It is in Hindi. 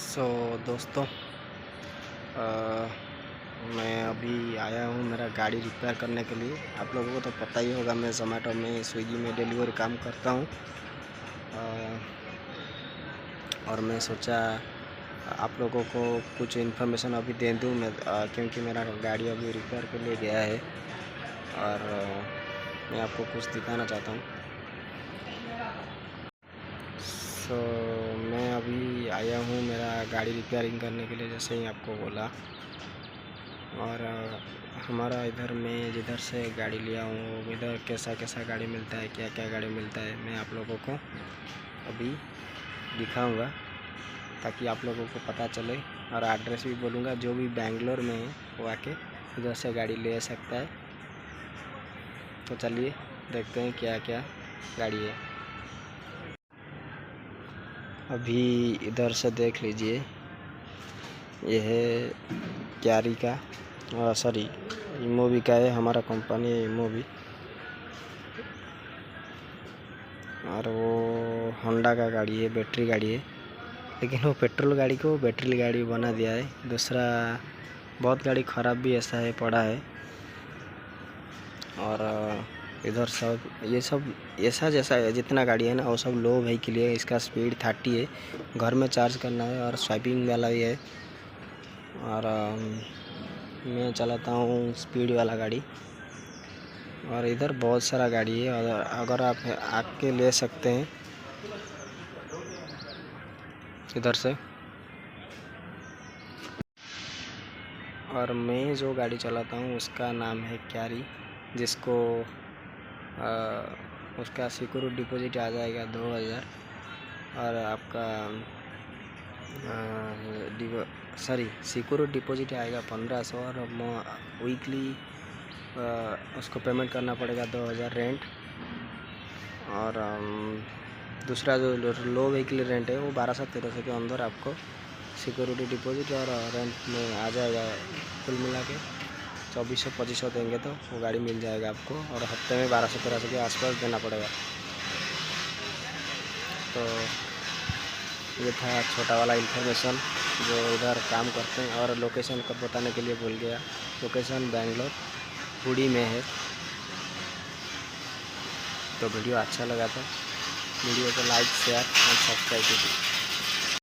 दोस्तों, मैं अभी आया हूँ मेरा गाड़ी रिपेयर करने के लिए। आप लोगों को तो पता ही होगा, मैं ज़ोमैटो में, स्विगी में डिलीवरी काम करता हूँ। और मैं सोचा आप लोगों को कुछ इन्फॉर्मेशन अभी दे दूँ मैं, क्योंकि मेरा गाड़ी अभी रिपेयर के लिए गया है और मैं आपको कुछ दिखाना चाहता हूँ। मैं अभी आया हूँ मेरा गाड़ी रिपेयरिंग करने के लिए, जैसे ही आपको बोला। और हमारा इधर मैं जिधर से गाड़ी लिया हूँ, इधर कैसा कैसा गाड़ी मिलता है, क्या क्या गाड़ी मिलता है, मैं आप लोगों को अभी दिखाऊंगा ताकि आप लोगों को पता चले। और एड्रेस भी बोलूँगा, जो भी बेंगलोर में है वो आके इधर से गाड़ी ले सकता है। तो चलिए देखते हैं क्या क्या गाड़ी है। अभी इधर से देख लीजिए, यह है क्यारी का, सॉरी इमोवी का है, हमारा कंपनी है इमोवी। और वो होंडा का गाड़ी है, बैटरी गाड़ी है, लेकिन वो पेट्रोल गाड़ी को बैटरी गाड़ी बना दिया है। दूसरा बहुत गाड़ी ख़राब भी ऐसा है पड़ा है। और इधर सब ये सब ऐसा जैसा है, जितना गाड़ी है ना वो सब लो व्हीकल है। इसका स्पीड 30 है, घर में चार्ज करना है और स्वाइपिंग वाला भी है। और मैं चलाता हूँ स्पीड वाला गाड़ी। और इधर बहुत सारा गाड़ी है, और अगर आप आके ले सकते हैं इधर से। और मैं जो गाड़ी चलाता हूँ उसका नाम है क्यारी, जिसको उसका सिक्योरिटी डिपॉजिट आ जाएगा 2000। और आपका सिक्योरिटी डिपॉजिट आएगा 1500। और वीकली उसको पेमेंट करना पड़ेगा 2000 रेंट। और दूसरा जो लो व्हीकल रेंट है वो 1200-1300 के अंदर आपको सिक्योरिटी डिपॉजिट और रेंट में आ जाएगा। कुल मिला के 2400-2500 देंगे तो वो गाड़ी मिल जाएगा आपको। और हफ्ते में 1200-1300 के आसपास देना पड़ेगा। तो ये था छोटा वाला इन्फॉर्मेशन जो इधर काम करते हैं। और लोकेशन का बताने के लिए भूल गया, लोकेशन बेंगलोर पुरी में है। तो वीडियो अच्छा लगा तो वीडियो को लाइक, शेयर और सब्सक्राइब कीजिए।